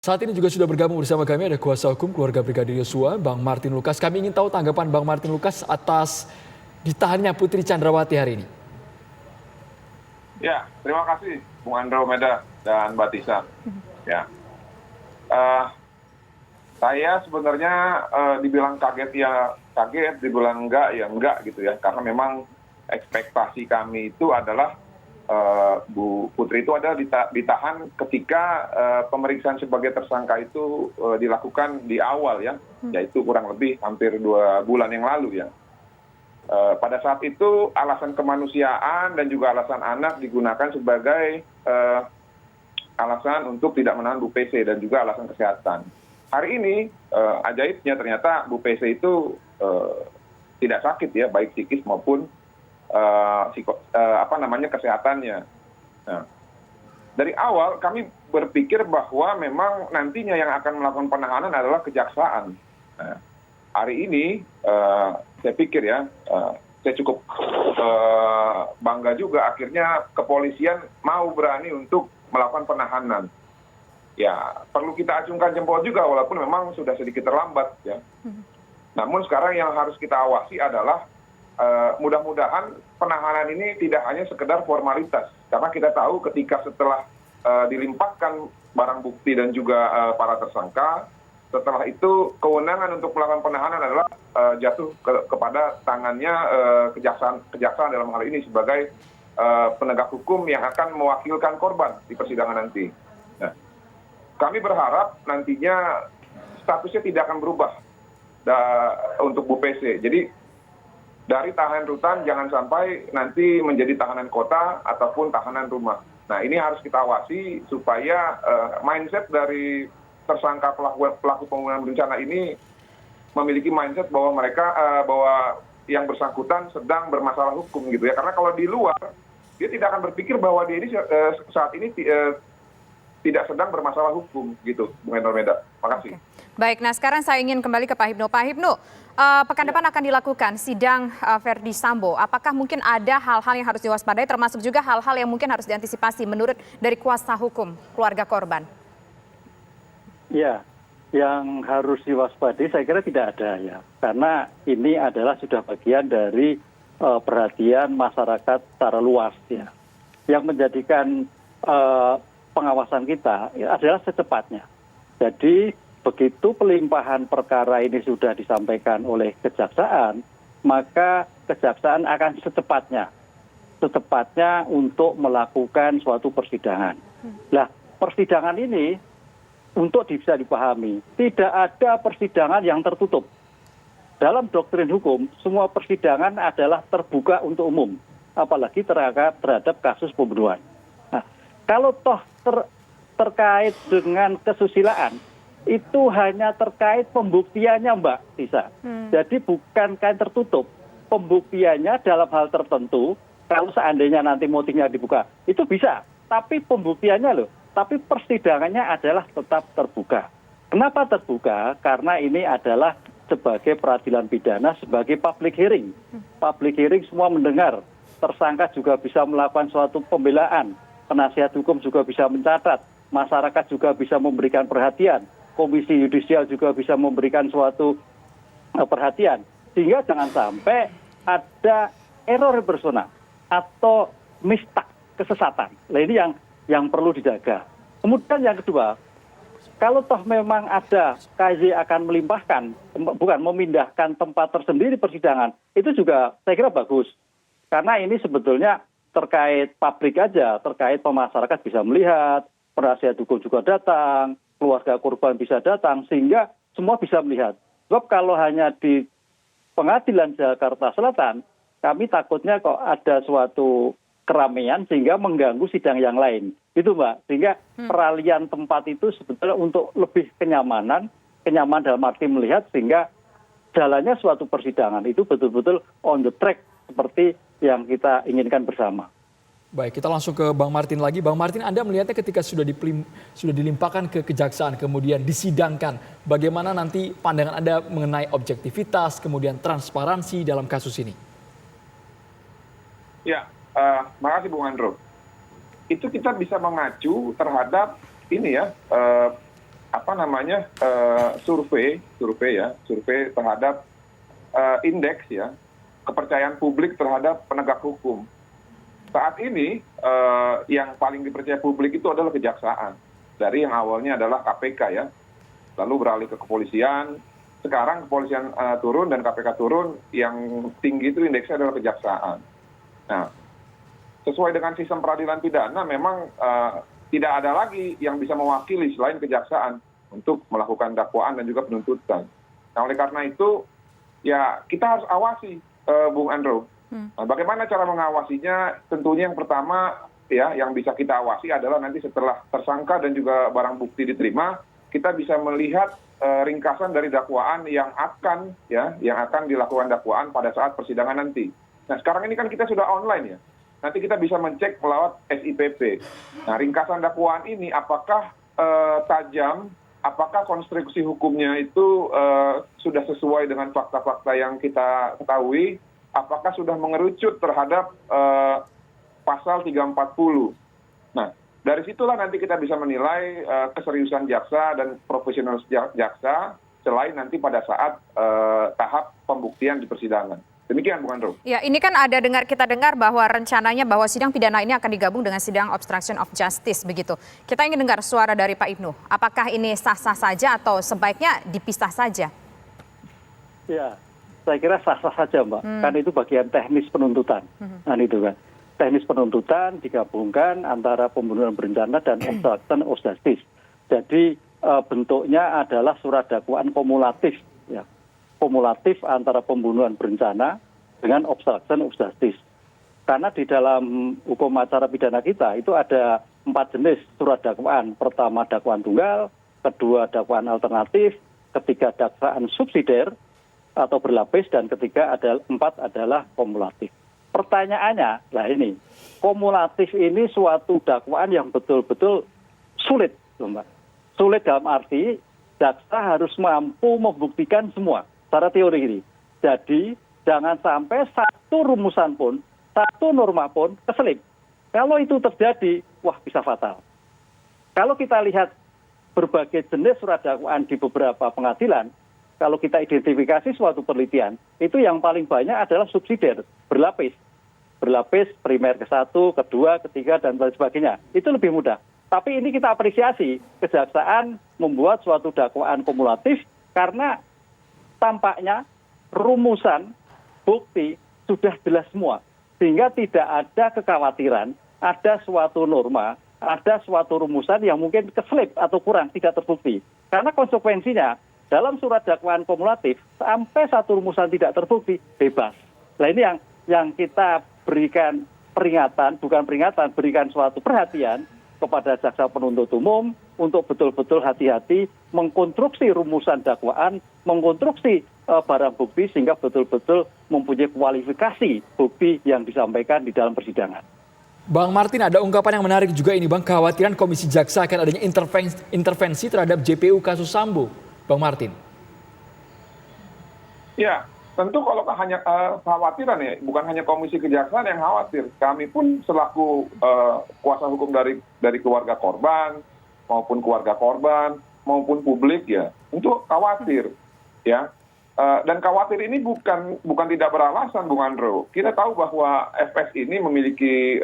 Saat ini juga sudah bergabung bersama kami ada kuasa hukum keluarga Brigadir Yosua, Bang Martin Lukas. Kami ingin tahu tanggapan Bang Martin Lukas atas ditahannya Putri Chandrawati hari ini. Ya, terima kasih Bung Andromeda dan Mbak Tisa. Ya, saya sebenarnya dibilang kaget ya kaget, dibilang enggak ya enggak gitu ya. Karena memang ekspektasi kami itu adalah Bu Putri itu ada ditahan ketika pemeriksaan sebagai tersangka itu dilakukan di awal ya, yaitu kurang lebih hampir 2 bulan yang lalu ya. Pada saat itu alasan kemanusiaan dan juga alasan anak digunakan sebagai alasan untuk tidak menahan Bu PC dan juga alasan kesehatan. Hari ini ajaibnya ternyata Bu PC itu tidak sakit ya, baik psikis maupun kesehatannya. Nah, dari awal kami berpikir bahwa memang nantinya yang akan melakukan penahanan adalah kejaksaan. Nah, hari ini saya pikir ya, saya cukup bangga juga akhirnya kepolisian mau berani untuk melakukan penahanan. Ya, perlu kita acungkan jempol juga walaupun memang sudah sedikit terlambat ya. Namun sekarang yang harus kita awasi adalah mudah-mudahan penahanan ini tidak hanya sekedar formalitas. Karena kita tahu ketika setelah dilimpahkan barang bukti dan juga para tersangka, setelah itu kewenangan untuk melakukan penahanan adalah jatuh kepada tangannya kejaksaan dalam hal ini sebagai penegak hukum yang akan mewakilkan korban di persidangan nanti. Nah, kami berharap nantinya statusnya tidak akan berubah untuk Bu PC. Jadi dari tahanan rutan jangan sampai nanti menjadi tahanan kota ataupun tahanan rumah. Nah, ini harus kita awasi supaya mindset dari tersangka pelaku pembunuhan berencana ini memiliki mindset bahwa bahwa yang bersangkutan sedang bermasalah hukum gitu ya. Karena kalau di luar dia tidak akan berpikir bahwa dia ini saat ini tidak sedang bermasalah hukum gitu, Bung Andromeda. Makasih. Baik, nah sekarang saya ingin kembali ke Pak Hipnu. Pak Hipnu, pekan depan akan dilakukan sidang Verdi Sambo. Apakah mungkin ada hal-hal yang harus diwaspadai, termasuk juga hal-hal yang mungkin harus diantisipasi menurut dari kuasa hukum keluarga korban? Ya, yang harus diwaspadai saya kira tidak ada ya. Karena ini adalah sudah bagian dari perhatian masyarakat secara luas ya. Yang menjadikan pengawasan kita adalah secepatnya. Jadi begitu pelimpahan perkara ini sudah disampaikan oleh kejaksaan, maka kejaksaan akan secepatnya untuk melakukan suatu persidangan. Nah, persidangan ini untuk bisa dipahami, tidak ada persidangan yang tertutup. Dalam doktrin hukum, semua persidangan adalah terbuka untuk umum, apalagi terhadap kasus pembunuhan. Nah, kalau toh terkait dengan kesusilaan, itu hanya terkait pembuktiannya Mbak Tisa. Jadi bukan kain tertutup. Pembuktiannya dalam hal tertentu, kalau seandainya nanti motifnya dibuka, itu bisa. Tapi pembuktiannya loh, tapi persidangannya adalah tetap terbuka. Kenapa terbuka? Karena ini adalah sebagai peradilan pidana, sebagai public hearing. Public hearing semua mendengar. Tersangka juga bisa melakukan suatu pembelaan. Penasihat hukum juga bisa mencatat. Masyarakat juga bisa memberikan perhatian. Komisi yudisial juga bisa memberikan suatu perhatian. Sehingga jangan sampai ada error personal atau mistak, kesesatan. Nah, ini yang perlu dijaga. Kemudian yang kedua, kalau toh memang ada KZ akan memindahkan tempat tersendiri persidangan, itu juga saya kira bagus. Karena ini sebetulnya terkait publik aja, terkait masyarakat bisa melihat, penasihat hukum juga datang, keluarga korban bisa datang, sehingga semua bisa melihat. Sebab kalau hanya di pengadilan Jakarta Selatan, kami takutnya kok ada suatu keramaian sehingga mengganggu sidang yang lain. Itu Mbak, sehingga peralihan tempat itu sebetulnya untuk lebih kenyamanan dalam arti melihat, sehingga jalannya suatu persidangan itu betul-betul on the track seperti yang kita inginkan bersama. Baik, kita langsung ke Bang Martin lagi. Bang Martin, Anda melihatnya ketika sudah dilimpahkan ke kejaksaan, kemudian disidangkan, bagaimana nanti pandangan Anda mengenai objektivitas, kemudian transparansi dalam kasus ini? Ya, makasih Bung Andro. Itu kita bisa mengacu terhadap ini ya, survei terhadap indeks ya kepercayaan publik terhadap penegak hukum. Saat ini yang paling dipercaya publik itu adalah kejaksaan. Dari yang awalnya adalah KPK ya, lalu beralih ke kepolisian. Sekarang kepolisian turun dan KPK turun, yang tinggi itu indeksnya adalah kejaksaan. Nah, sesuai dengan sistem peradilan pidana memang tidak ada lagi yang bisa mewakili selain kejaksaan untuk melakukan dakwaan dan juga penuntutan. Nah, oleh karena itu ya kita harus awasi, Bung Andrew. Nah, bagaimana cara mengawasinya? Tentunya yang pertama ya yang bisa kita awasi adalah nanti setelah tersangka dan juga barang bukti diterima, kita bisa melihat ringkasan dari dakwaan yang akan dilakukan dakwaan pada saat persidangan nanti. Nah, sekarang ini kan kita sudah online ya. Nanti kita bisa mencek lewat SIPP. Nah, ringkasan dakwaan ini apakah tajam, apakah konstruksi hukumnya itu sudah sesuai dengan fakta-fakta yang kita ketahui, apakah sudah mengerucut terhadap pasal 340. Nah, dari situlah nanti kita bisa menilai keseriusan jaksa dan profesional jaksa selain nanti pada saat tahap pembuktian di persidangan. Demikian, Bung Andrew. Ya, ini kan kita dengar bahwa rencananya bahwa sidang pidana ini akan digabung dengan sidang obstruction of justice begitu. Kita ingin dengar suara dari Pak Ibnu. Apakah ini sah-sah saja atau sebaiknya dipisah saja? Ya, saya kira sah-sah saja, Mbak. Kan itu bagian teknis penuntutan. Nah, itu kan. Teknis penuntutan digabungkan antara pembunuhan berencana dan obstruction of justice. Jadi bentuknya adalah surat dakwaan kumulatif, ya, kumulatif antara pembunuhan berencana dengan obstruction of justice. Karena di dalam hukum acara pidana kita itu ada 4 jenis surat dakwaan. Pertama dakwaan tunggal, kedua dakwaan alternatif, ketiga dakwaan subsidiar atau berlapis, dan ketiga 4 adalah kumulatif. Pertanyaannya, lah ini, kumulatif ini suatu dakwaan yang betul-betul sulit, Mbak. Sulit dalam arti jaksa harus mampu membuktikan semua secara teori ini. Jadi jangan sampai satu rumusan pun, satu norma pun keselip. Kalau itu terjadi, wah bisa fatal. Kalau kita lihat berbagai jenis surat dakwaan di beberapa pengadilan, kalau kita identifikasi suatu penelitian, itu yang paling banyak adalah subsidiar, berlapis. Berlapis, primer ke-1, kedua, ketiga, dan lain sebagainya. Itu lebih mudah. Tapi ini kita apresiasi, kejaksaan membuat suatu dakwaan kumulatif karena tampaknya rumusan bukti sudah jelas semua. Sehingga tidak ada kekhawatiran, ada suatu norma, ada suatu rumusan yang mungkin keselip atau kurang, tidak terbukti. Karena konsekuensinya, dalam surat dakwaan kumulatif, sampai satu rumusan tidak terbukti, bebas. Nah ini yang kita berikan peringatan, bukan peringatan, berikan suatu perhatian kepada jaksa penuntut umum untuk betul-betul hati-hati mengkonstruksi rumusan dakwaan, mengkonstruksi barang bukti sehingga betul-betul mempunyai kualifikasi bukti yang disampaikan di dalam persidangan. Bang Martin, ada ungkapan yang menarik juga ini, Bang. Kekhawatiran Komisi Jaksa akan adanya intervensi terhadap JPU kasus Sambo. Bang Martin. Ya, tentu kalau hanya kekhawatiran ya, bukan hanya Komisi Kejaksaan yang khawatir. Kami pun selaku kuasa hukum dari keluarga korban, maupun keluarga korban, maupun publik ya, tentu khawatir. Ya, dan khawatir ini bukan tidak beralasan, Bung Andrew. Kita tahu bahwa FS ini memiliki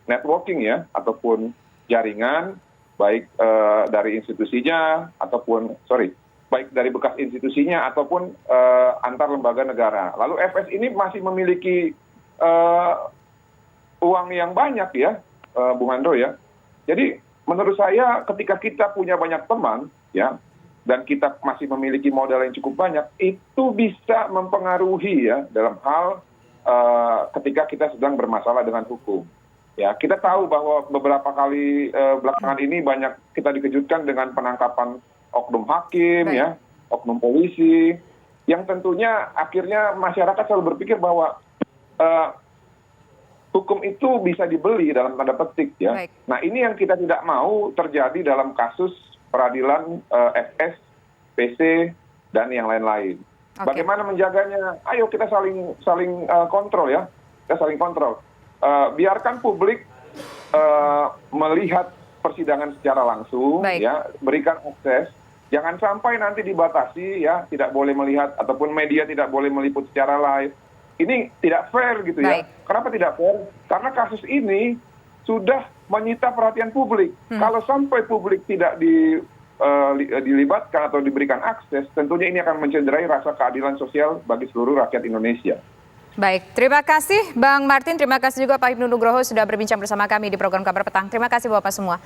networking ya, ataupun jaringan, baik dari institusinya ataupun baik dari bekas institusinya ataupun antar lembaga negara. Lalu FS ini masih memiliki uang yang banyak ya, Bung Andrew ya. Jadi menurut saya ketika kita punya banyak teman ya, dan kita masih memiliki modal yang cukup banyak, itu bisa mempengaruhi ya dalam hal ketika kita sedang bermasalah dengan hukum. Ya, kita tahu bahwa beberapa kali belakangan ini banyak kita dikejutkan dengan penangkapan oknum hakim, ya, oknum polisi, yang tentunya akhirnya masyarakat selalu berpikir bahwa hukum itu bisa dibeli dalam tanda petik, ya. Baik. Nah, ini yang kita tidak mau terjadi dalam kasus peradilan FS, PC, dan yang lain-lain. Okay. Bagaimana menjaganya? Ayo kita saling kontrol ya, kita saling kontrol. Biarkan publik melihat persidangan secara langsung, Baik. ya, berikan akses. Jangan sampai nanti dibatasi, ya, tidak boleh melihat ataupun media tidak boleh meliput secara live. Ini tidak fair gitu ya. Baik. Kenapa tidak fair? Karena kasus ini sudah menyita perhatian publik. Kalau sampai publik tidak dilibatkan atau diberikan akses, tentunya ini akan mencederai rasa keadilan sosial bagi seluruh rakyat Indonesia. Baik, terima kasih Bang Martin, terima kasih juga Pak Hipnu Nugroho sudah berbincang bersama kami di program Kabar Petang. Terima kasih Bapak semua.